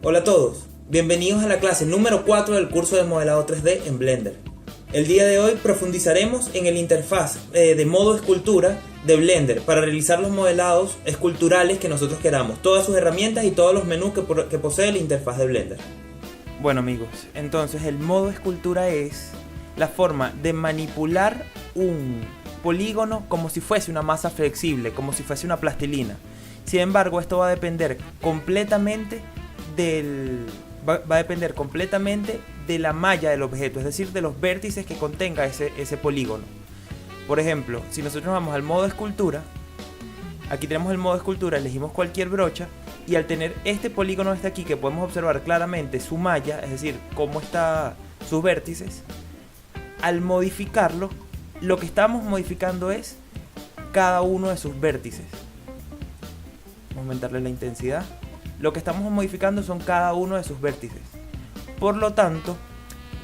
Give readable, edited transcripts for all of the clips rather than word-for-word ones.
Hola a todos, bienvenidos a la clase número 4 del curso de modelado 3D en Blender. El día de hoy profundizaremos en el interfaz de modo escultura de Blender para realizar los modelados esculturales que nosotros queramos, todas sus herramientas y todos los menús que posee la interfaz de Blender. Bueno amigos, entonces el modo escultura es la forma de manipular un polígono como si fuese una masa flexible, como si fuese una plastilina. Sin embargo, esto va a depender completamente de la malla del objeto, es decir, de los vértices que contenga ese polígono. Por ejemplo, si nosotros vamos al modo escultura, aquí tenemos el modo escultura, elegimos cualquier brocha y al tener este polígono aquí que podemos observar claramente su malla, es decir, cómo están sus vértices, al modificarlo, lo que estamos modificando es cada uno de sus vértices. Vamos a aumentarle la intensidad. Lo que estamos modificando son cada uno de sus vértices. Por lo tanto,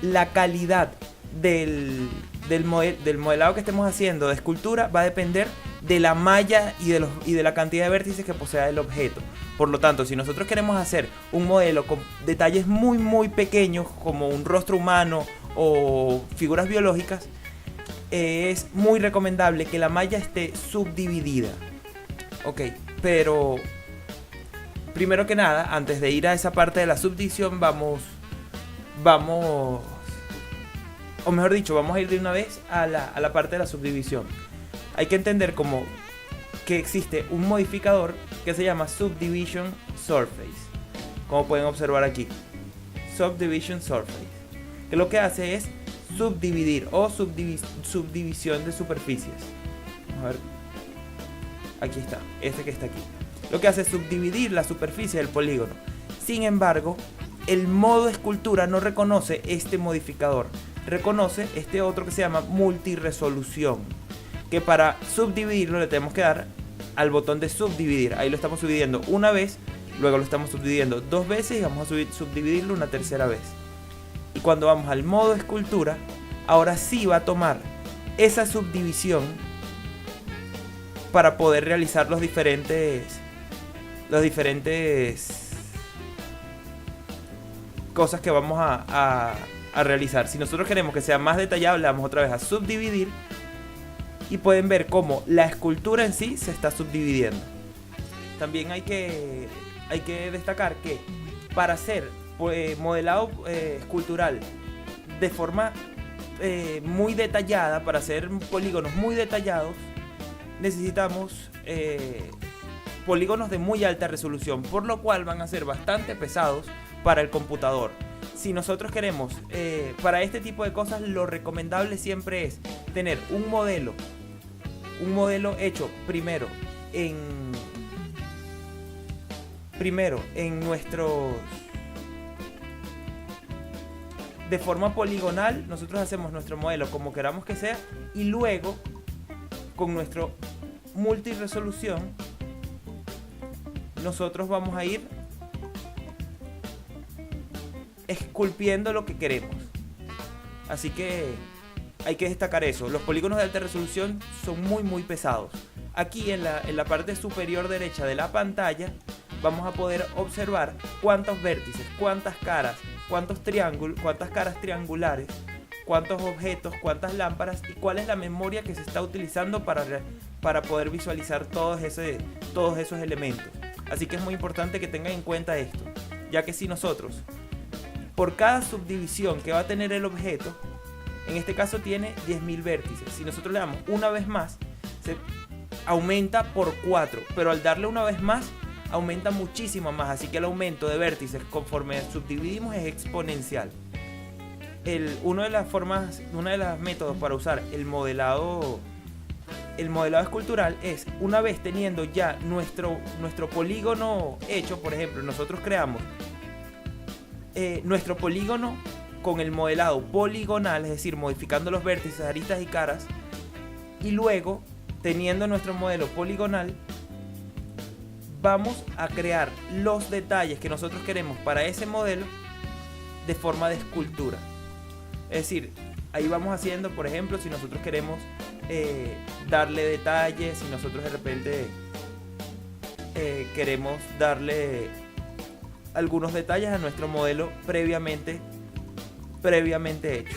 la calidad del modelado que estemos haciendo de escultura va a depender de la malla y de la cantidad de vértices que posea el objeto. Por lo tanto, si nosotros queremos hacer un modelo con detalles muy pequeños, como un rostro humano o figuras biológicas, es muy recomendable que la malla esté subdividida. Ok, pero primero que nada, antes de ir a esa parte de la subdivisión, vamos a ir de una vez a la parte de la subdivisión. Hay que entender como que existe un modificador que se llama Subdivision Surface, como pueden observar aquí, Subdivision Surface, que lo que hace es subdividir o subdivisión de superficies. Vamos a ver, aquí está, este que está aquí. Lo que hace es subdividir la superficie del polígono. Sin embargo, el modo escultura no reconoce este modificador, reconoce este otro que se llama multiresolución, que para subdividirlo le tenemos que dar al botón de subdividir. Ahí lo estamos subdividiendo una vez, luego lo estamos subdividiendo dos veces y vamos a subdividirlo una tercera vez. Y cuando vamos al modo escultura, ahora sí va a tomar esa subdivisión para poder realizar los diferentes cosas que vamos a realizar. Si nosotros queremos que sea más detallado, le damos otra vez a subdividir y pueden ver cómo la escultura en sí se está subdividiendo. También hay que destacar que para hacer modelado escultural de forma muy detallada, para hacer polígonos muy detallados, necesitamos polígonos de muy alta resolución, por lo cual van a ser bastante pesados para el computador. Si nosotros queremos, para este tipo de cosas, lo recomendable siempre es tener un modelo hecho primero en nuestros, de forma poligonal. Nosotros hacemos nuestro modelo como queramos que sea y luego con nuestro multiresolución nosotros vamos a ir esculpiendo lo que queremos. Así que hay que destacar eso. Los polígonos de alta resolución son muy pesados. Aquí en la parte superior derecha de la pantalla vamos a poder observar cuántos vértices, cuántas caras, cuántas caras triangulares, cuántos objetos, cuántas lámparas y cuál es la memoria que se está utilizando para poder visualizar todos esos elementos. Así que es muy importante que tengan en cuenta esto, ya que si nosotros, por cada subdivisión que va a tener el objeto, en este caso tiene 10.000 vértices, si nosotros le damos una vez más, se aumenta por 4, pero al darle una vez más, aumenta muchísimo más, así que el aumento de vértices conforme subdividimos es exponencial. Uno de los métodos para usar el modelado escultural es, una vez teniendo ya nuestro polígono hecho, por ejemplo, nosotros creamos nuestro polígono con el modelado poligonal, es decir, modificando los vértices, aristas y caras, y luego, teniendo nuestro modelo poligonal, vamos a crear los detalles que nosotros queremos para ese modelo de forma de escultura. Es decir, ahí vamos haciendo, por ejemplo, si nosotros queremos darle detalles, si nosotros de repente queremos darle algunos detalles a nuestro modelo previamente hecho.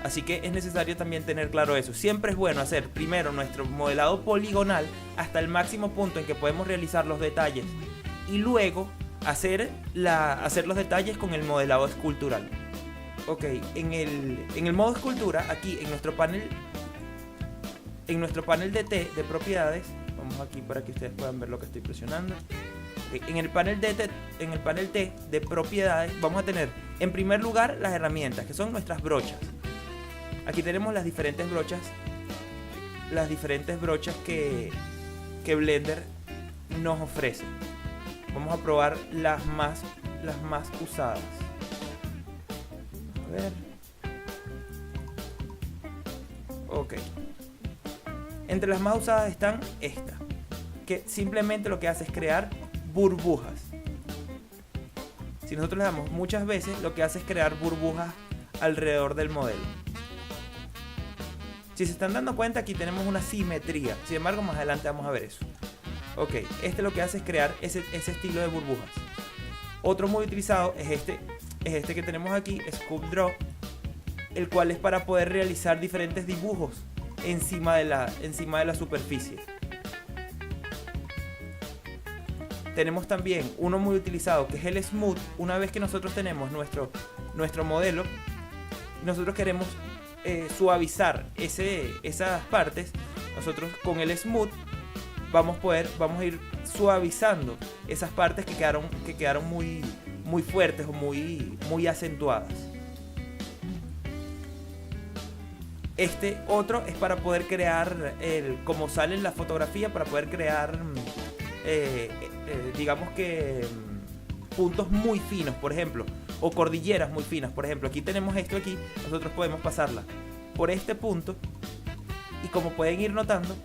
Así que es necesario también tener claro eso. Siempre es bueno hacer primero nuestro modelado poligonal hasta el máximo punto en que podemos realizar los detalles y luego hacer los detalles con el modelado escultural. Ok, en el modo escultura, aquí en nuestro panel de T de propiedades, vamos aquí para que ustedes puedan ver lo que estoy presionando. Okay, en el panel T de propiedades vamos a tener en primer lugar las herramientas, que son nuestras brochas. Aquí tenemos las diferentes brochas que Blender nos ofrece. Vamos a probar las más usadas. A ver. Ok. Entre las más usadas están esta, que simplemente lo que hace es crear burbujas. Si nosotros le damos muchas veces, lo que hace es crear burbujas alrededor del modelo. Si se están dando cuenta, aquí tenemos una simetría. Sin embargo, más adelante vamos a ver eso. Ok, lo que hace es crear ese estilo de burbujas. Otro muy utilizado es este que tenemos aquí, Sculpt Draw, el cual es para poder realizar diferentes dibujos encima de la superficie. Tenemos también uno muy utilizado que es el Smooth. Una vez que nosotros tenemos nuestro modelo, nosotros queremos suavizar esas partes, nosotros con el Smooth vamos a ir suavizando esas partes que quedaron muy fuertes o muy acentuadas. Este otro es para poder crear, como sale en la fotografía, para poder crear digamos que puntos muy finos, por ejemplo, o cordilleras muy finas. Por ejemplo, aquí tenemos esto aquí, nosotros podemos pasarla por este punto y, como pueden ir notando,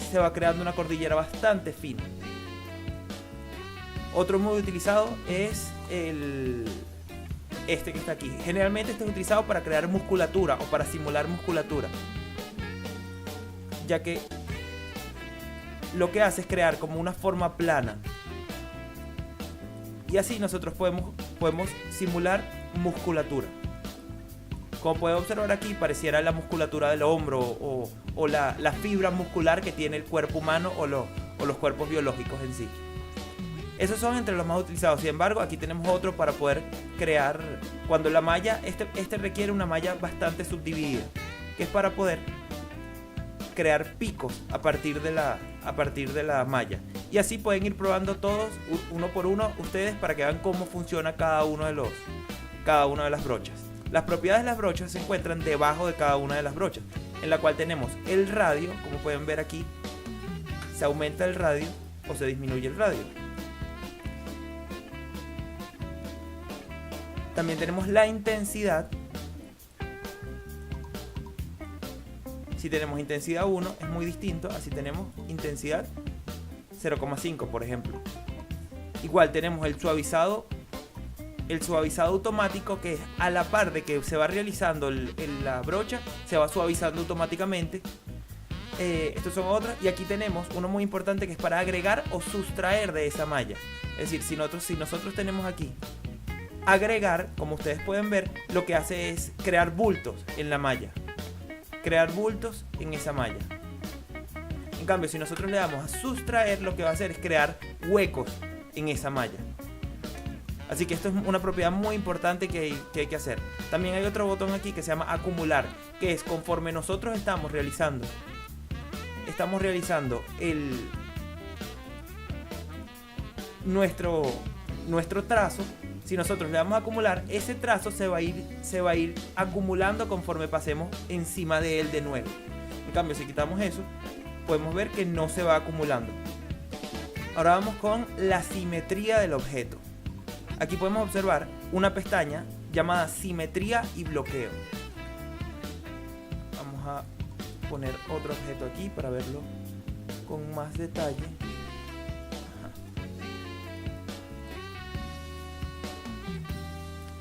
se va creando una cordillera bastante fina. Otro muy utilizado es este que está aquí. Generalmente este es utilizado para crear musculatura o para simular musculatura, ya que lo que hace es crear como una forma plana, y así nosotros podemos simular musculatura. Como pueden observar aquí, pareciera la musculatura del hombro o la fibra muscular que tiene el cuerpo humano o los cuerpos biológicos en sí. Esos son entre los más utilizados. Sin embargo, aquí tenemos otro para poder crear, cuando la malla, este requiere una malla bastante subdividida, que es para poder crear picos a partir de la malla. Y así pueden ir probando todos uno por uno ustedes para que vean cómo funciona cada una de las brochas. Las propiedades de las brochas se encuentran debajo de cada una de las brochas, en la cual tenemos el radio. Como pueden ver aquí, se aumenta el radio o se disminuye el radio. También tenemos la intensidad. Si tenemos intensidad 1 es muy distinto a si tenemos intensidad 0,5, por ejemplo. Igual tenemos el suavizado automático, que es a la par de que se va realizando la brocha, se va suavizando automáticamente. Estos son otras. Y aquí tenemos uno muy importante que es para agregar o sustraer de esa malla. Es decir, si nosotros tenemos aquí agregar, como ustedes pueden ver, lo que hace es crear bultos en la malla, crear bultos en esa malla. En cambio, si nosotros le damos a sustraer, lo que va a hacer es crear huecos en esa malla. Así que esto es una propiedad muy importante que hay que hacer. También hay otro botón aquí que se llama acumular, que es conforme nosotros estamos realizando nuestro trazo. Si nosotros le damos a acumular, ese trazo se va a ir acumulando conforme pasemos encima de él de nuevo. En cambio, si quitamos eso, podemos ver que no se va acumulando. Ahora vamos con la simetría del objeto. Aquí podemos observar una pestaña llamada simetría y bloqueo. Vamos a poner otro objeto aquí para verlo con más detalle.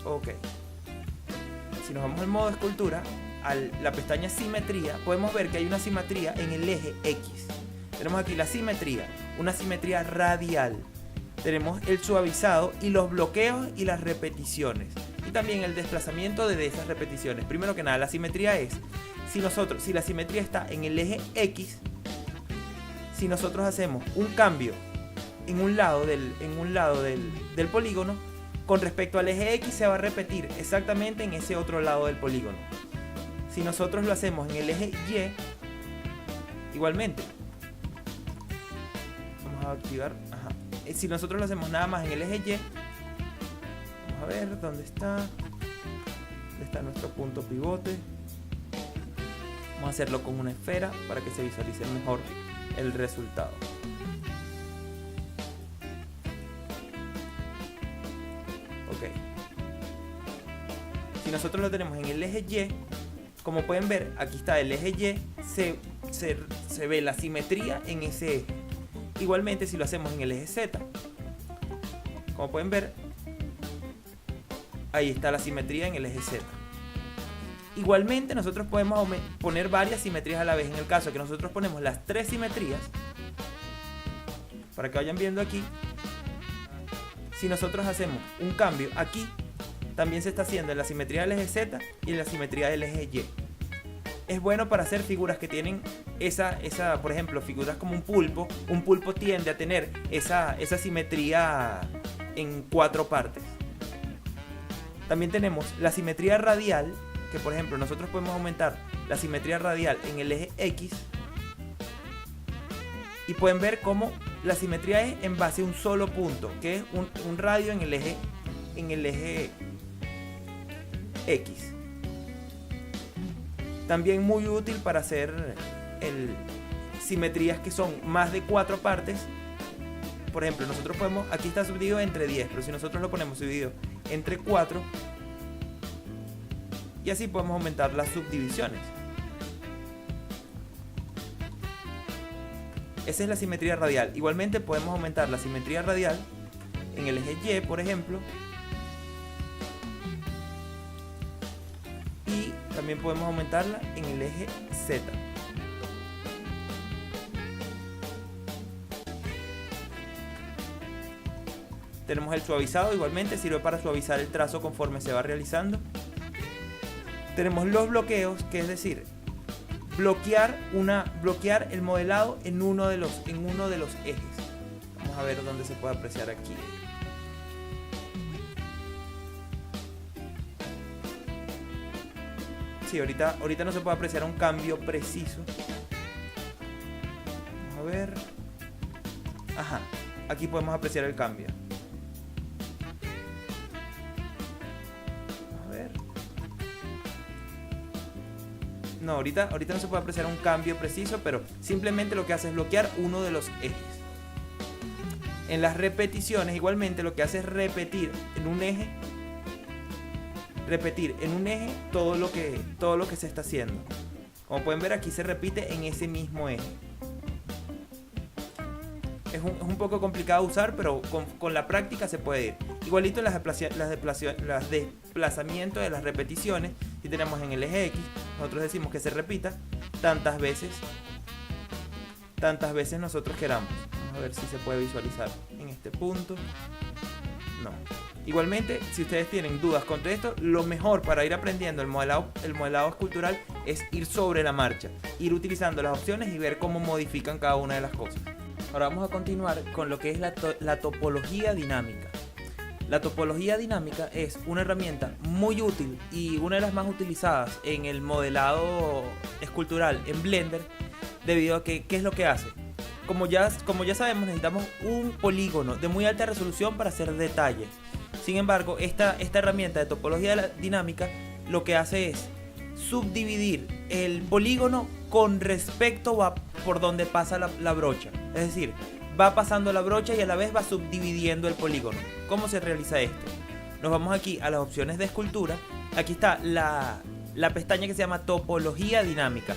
Ok, si nos vamos al modo escultura, a la pestaña simetría, podemos ver que hay una simetría en el eje X. Tenemos aquí la simetría, una simetría radial. Tenemos el suavizado y los bloqueos y las repeticiones. Y también el desplazamiento de esas repeticiones. Primero que nada, la simetría es, si la simetría está en el eje X, si nosotros hacemos un cambio en un lado del polígono, con respecto al eje X se va a repetir exactamente en ese otro lado del polígono. Si nosotros lo hacemos en el eje Y, igualmente. Vamos a activar. Ajá. Si nosotros lo hacemos nada más en el eje Y, vamos a ver dónde está. ¿Dónde está nuestro punto pivote? Vamos a hacerlo con una esfera para que se visualice mejor el resultado. Ok. Si nosotros lo tenemos en el eje Y, como pueden ver, aquí está el eje Y, se ve la simetría en ese eje. Igualmente si lo hacemos en el eje Z, como pueden ver, ahí está la simetría en el eje Z. Igualmente nosotros podemos poner varias simetrías a la vez. En el caso que nosotros ponemos las tres simetrías, para que vayan viendo aquí, si nosotros hacemos un cambio aquí, también se está haciendo en la simetría del eje Z y en la simetría del eje Y. Es bueno para hacer figuras que tienen por ejemplo, figuras como un pulpo. Un pulpo tiende a tener esa simetría en 4 partes. También tenemos la simetría radial, que por ejemplo nosotros podemos aumentar la simetría radial en el eje X. Y pueden ver cómo la simetría es en base a un solo punto, que es un radio en el eje X. También muy útil para hacer simetrías que son más de 4 partes. Por ejemplo, nosotros podemos, aquí está subdividido entre 10, pero si nosotros lo ponemos subdividido entre 4, y así podemos aumentar las subdivisiones. Esa es la simetría radial. Igualmente podemos aumentar la simetría radial en el eje Y, por ejemplo. Y también podemos aumentarla en el eje Z. Tenemos el suavizado, igualmente sirve para suavizar el trazo conforme se va realizando. Tenemos los bloqueos, que es decir, bloquear el modelado en uno de los ejes. Vamos a ver dónde se puede apreciar aquí. Sí, ahorita no se puede apreciar un cambio preciso. Vamos a ver. Ajá, aquí podemos apreciar el cambio. No, ahorita no se puede apreciar un cambio preciso, pero simplemente lo que hace es bloquear uno de los ejes. En las repeticiones, igualmente, lo que hace es repetir en un eje todo lo que se está haciendo. Como pueden ver, aquí se repite en ese mismo eje. Es un poco complicado usar, pero con la práctica se puede ir. Igualito en los desplazamientos de las repeticiones. Si tenemos en el eje X, nosotros decimos que se repita tantas veces nosotros queramos. Vamos a ver si se puede visualizar en este punto. No. Igualmente, si ustedes tienen dudas contra esto, lo mejor para ir aprendiendo el modelado escultural es ir sobre la marcha, ir utilizando las opciones y ver cómo modifican cada una de las cosas. Ahora vamos a continuar con lo que es la topología dinámica. La topología dinámica es una herramienta muy útil y una de las más utilizadas en el modelado escultural en Blender, debido a que, ¿qué es lo que hace? Como ya sabemos, necesitamos un polígono de muy alta resolución para hacer detalles. Sin embargo, esta herramienta de topología dinámica lo que hace es subdividir el polígono con respecto a por donde pasa la brocha. Es decir, va pasando la brocha y a la vez va subdividiendo el polígono. ¿Cómo se realiza esto? Nos vamos aquí a las opciones de escultura. Aquí está la pestaña que se llama topología dinámica.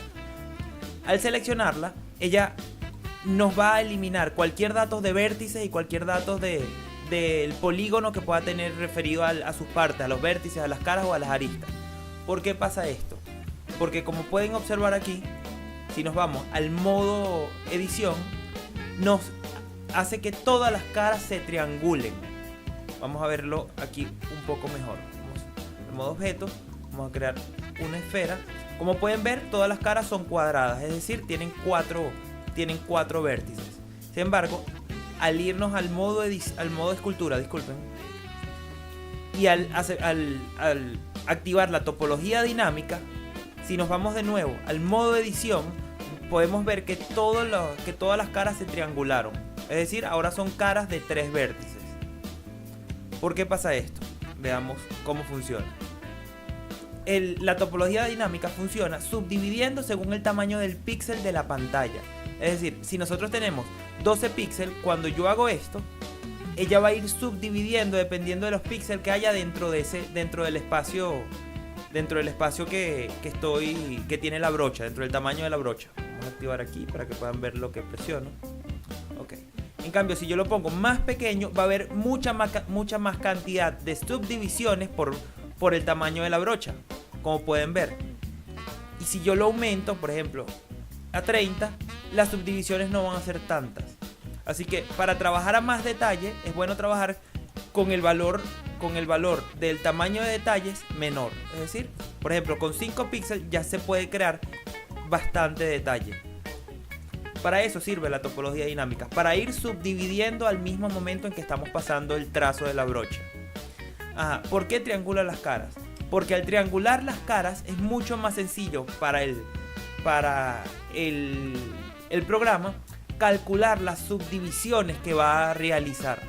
Al seleccionarla, ella nos va a eliminar cualquier dato de vértices y cualquier dato del polígono que pueda tener referido a sus partes, a los vértices, a las caras o a las aristas. ¿Por qué pasa esto? Porque como pueden observar aquí, si nos vamos al modo edición, nos hace que todas las caras se triangulen. Vamos a verlo aquí un poco mejor. Vamos al modo objeto, vamos a crear una esfera. Como pueden ver, todas las caras son cuadradas, es decir, tienen cuatro vértices. Sin embargo, al irnos al modo escultura, disculpen, y al activar la topología dinámica, si nos vamos de nuevo al modo edición, podemos ver que todas las caras se triangularon. Es decir, ahora son caras de 3 vértices. ¿Por qué pasa esto? Veamos cómo funciona. La topología dinámica funciona subdividiendo según el tamaño del píxel de la pantalla. Es decir, si nosotros tenemos 12 píxeles, cuando yo hago esto, ella va a ir subdividiendo dependiendo de los píxeles que haya dentro del espacio que tiene la brocha, dentro del tamaño de la brocha. Vamos a activar aquí para que puedan ver lo que presiono. Ok. En cambio, si yo lo pongo más pequeño, va a haber mucha más cantidad de subdivisiones por el tamaño de la brocha, como pueden ver. Y si yo lo aumento, por ejemplo, a 30, las subdivisiones no van a ser tantas. Así que para trabajar a más detalle, es bueno trabajar con el valor del tamaño de detalles menor. Es decir, por ejemplo, con 5 píxeles ya se puede crear bastante detalle. Para eso sirve la topología dinámica, para ir subdividiendo al mismo momento en que estamos pasando el trazo de la brocha. ¿Por qué triangula las caras? Porque al triangular las caras es mucho más sencillo para el programa calcular las subdivisiones que va a realizar.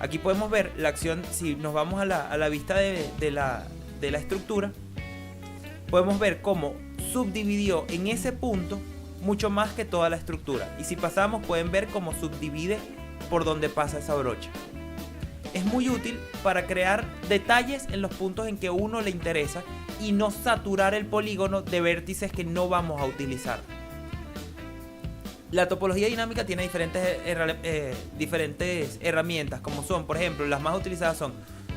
Aquí podemos ver la acción. Si nos vamos a la vista de la estructura, podemos ver cómo subdividió en ese punto mucho más que toda la estructura. Y si pasamos, pueden ver cómo subdivide por donde pasa esa brocha. Es muy útil para crear detalles en los puntos en que uno le interesa y no saturar el polígono de vértices que no vamos a utilizar. La topología dinámica tiene diferentes herramientas, como son, por ejemplo, las más utilizadas son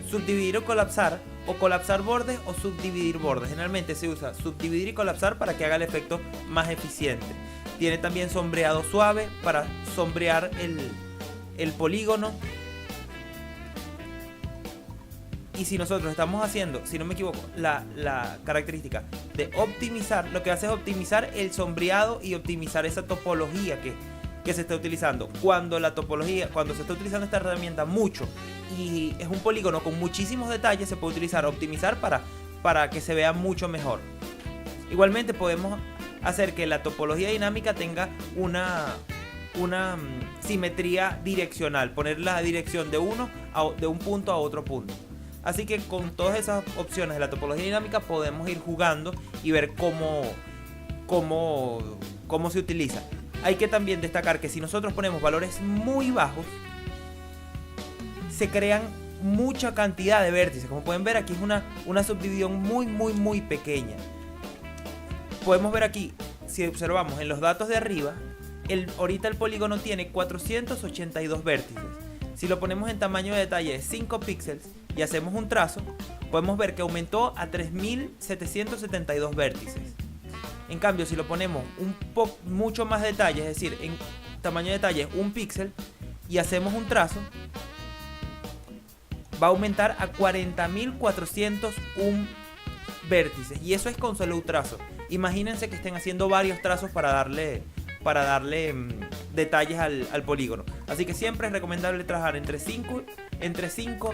subdividir o colapsar bordes o subdividir bordes. Generalmente se usa subdividir y colapsar para que haga el efecto más eficiente. Tiene también sombreado suave para sombrear el polígono. Y si nosotros estamos haciendo, si no me equivoco, la característica de optimizar, lo que hace es optimizar el sombreado y optimizar esa topología que se está utilizando. Cuando se está utilizando esta herramienta mucho y es un polígono con muchísimos detalles, se puede utilizar optimizar para que se vea mucho mejor. Igualmente podemos hacer que la topología dinámica tenga una simetría direccional, poner la dirección de un punto a otro punto. Así que con todas esas opciones de la topología dinámica podemos ir jugando y ver cómo se utiliza. Hay que también destacar que si nosotros ponemos valores muy bajos, se crean mucha cantidad de vértices. Como pueden ver, aquí es una subdivisión muy pequeña. Podemos ver aquí, si observamos en los datos de arriba, ahorita el polígono tiene 482 vértices. Si lo ponemos en tamaño de detalle de 5 píxeles y hacemos un trazo, podemos ver que aumentó a 3772 vértices. En cambio, si lo ponemos mucho más detalle, es decir, en tamaño de detalle 1 píxel, y hacemos un trazo, va a aumentar a 40.401 vértices. Y eso es con solo un trazo. Imagínense que estén haciendo varios trazos para darle detalles al polígono. Así que siempre es recomendable trabajar entre 5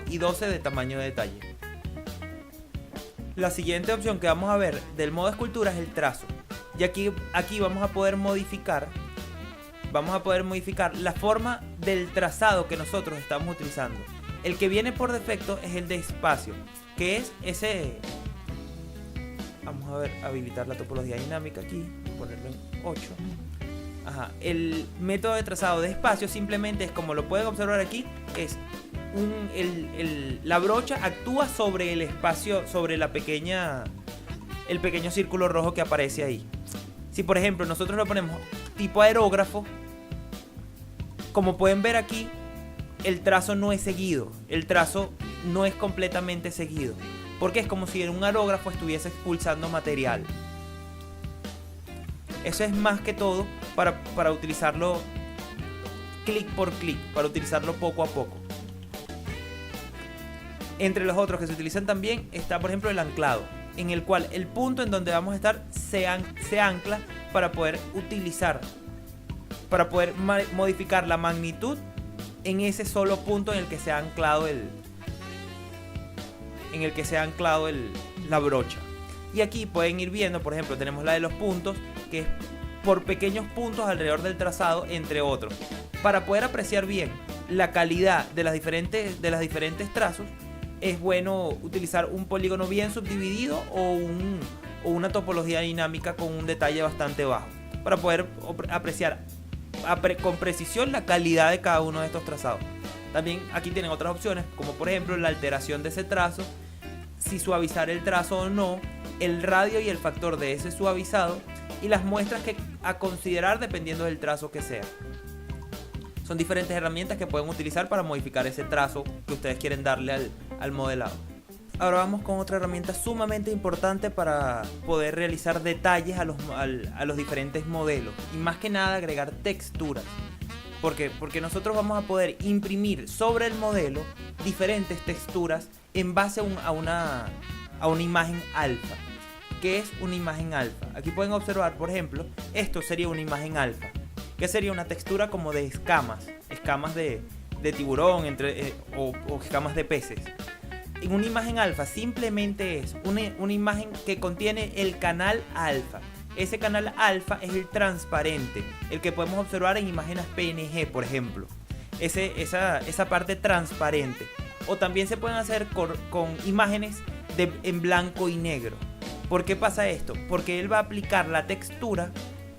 y 12 de tamaño de detalle. La siguiente opción que vamos a ver del modo escultura es el trazo. Y aquí vamos a poder modificar la forma del trazado que nosotros estamos utilizando. El que viene por defecto es el de espacio, que es ese. Vamos a ver, habilitar la topología dinámica aquí, ponerlo en 8. El método de trazado de espacio simplemente es, como lo pueden observar aquí, es la brocha actúa sobre el espacio, sobre el pequeño círculo rojo que aparece ahí. Si por ejemplo nosotros lo ponemos tipo aerógrafo, como pueden ver aquí, el trazo no es seguido, el trazo no es completamente seguido, porque es como si un aerógrafo estuviese expulsando material. Eso es más que todo para utilizarlo clic por clic, para utilizarlo poco a poco. Entre los otros que se utilizan también está, por ejemplo, el anclado, en el cual el punto en donde vamos a estar se ancla para poder modificar la magnitud en ese solo punto en el que se ha anclado la brocha. Y aquí pueden ir viendo, por ejemplo, tenemos la de los puntos, que es por pequeños puntos alrededor del trazado, entre otros. Para poder apreciar bien la calidad de las diferentes trazos, es bueno utilizar un polígono bien subdividido o una topología dinámica con un detalle bastante bajo, para poder apreciar con precisión la calidad de cada uno de estos trazados. También aquí tienen otras opciones, como por ejemplo la alteración de ese trazo, si suavizar el trazo o no, el radio y el factor de ese suavizado, y las muestras a considerar dependiendo del trazo que sea. Son diferentes herramientas que pueden utilizar para modificar ese trazo que ustedes quieren darle al modelado. Ahora vamos con otra herramienta sumamente importante para poder realizar detalles a los diferentes modelos, y más que nada agregar texturas. ¿Por qué? Porque nosotros vamos a poder imprimir sobre el modelo diferentes texturas en base a una imagen alfa. ¿Qué es una imagen alfa? Aquí pueden observar, por ejemplo, esto sería una imagen alfa, que sería una textura como de escamas de tiburón o escamas de peces. En una imagen alfa simplemente es una imagen que contiene el canal alfa. Ese canal alfa es el transparente, el que podemos observar en imágenes PNG, por ejemplo. Esa parte transparente. O también se pueden hacer con imágenes en blanco y negro. ¿Por qué pasa esto? Porque él va a aplicar la textura,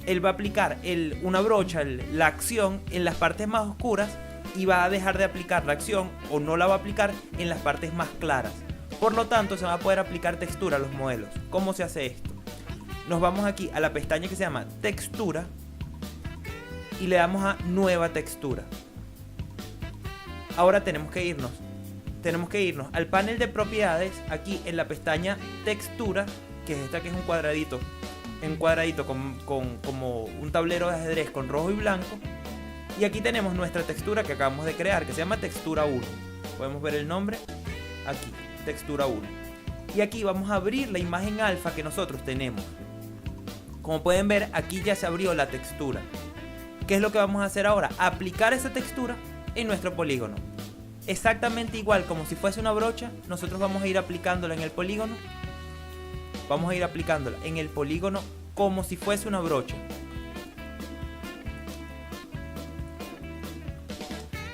él va a aplicar una brocha, la acción en las partes más oscuras, y va a dejar de aplicar la acción, o no la va a aplicar, en las partes más claras. Por lo tanto, se va a poder aplicar textura a los modelos. ¿Cómo se hace esto? Nos vamos aquí a la pestaña que se llama textura y le damos a nueva textura. Ahora tenemos que irnos al panel de propiedades, aquí en la pestaña textura, que es esta, que es un cuadradito como un tablero de ajedrez con rojo y blanco. Y aquí tenemos nuestra textura que acabamos de crear, que se llama textura 1. Podemos ver el nombre aquí, textura 1. Y aquí vamos a abrir la imagen alfa que nosotros tenemos. Como pueden ver, aquí ya se abrió la textura. ¿Qué es lo que vamos a hacer ahora? Aplicar esa textura en nuestro polígono. Exactamente igual como si fuese una brocha, nosotros vamos a ir aplicándola en el polígono. Vamos a ir aplicándola en el polígono como si fuese una brocha.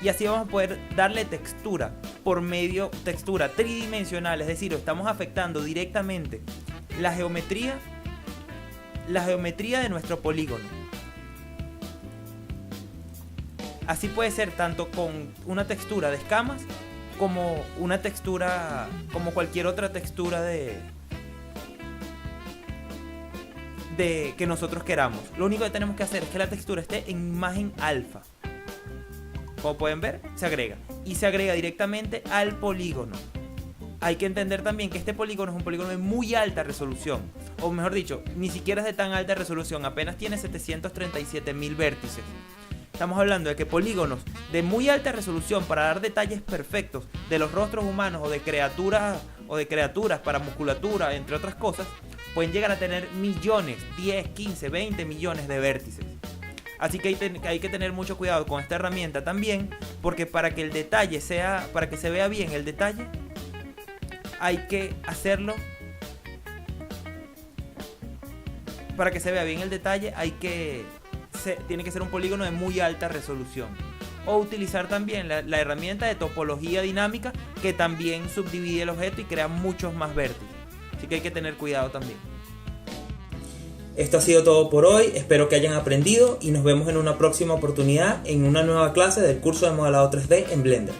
Y así vamos a poder darle textura textura tridimensional, es decir, estamos afectando directamente la geometría de nuestro polígono. Así puede ser tanto con una textura de escamas como cualquier otra textura que nosotros queramos. Lo único que tenemos que hacer es que la textura esté en imagen alfa. Como pueden ver, se agrega directamente al polígono. Hay que entender también que este polígono es un polígono de muy alta resolución, o mejor dicho, ni siquiera es de tan alta resolución, apenas tiene 737.000 vértices. Estamos hablando de que polígonos de muy alta resolución para dar detalles perfectos de los rostros humanos o de criaturas para musculatura, entre otras cosas, pueden llegar a tener millones, 10, 15, 20 millones de vértices. Así que hay que tener mucho cuidado con esta herramienta también, porque para que se vea bien el detalle, hay que hacerlo. Para que se vea bien el detalle, tiene que ser un polígono de muy alta resolución. O utilizar también la herramienta de topología dinámica, que también subdivide el objeto y crea muchos más vértices. Así que hay que tener cuidado también. Esto ha sido todo por hoy, espero que hayan aprendido y nos vemos en una próxima oportunidad en una nueva clase del curso de modelado 3D en Blender.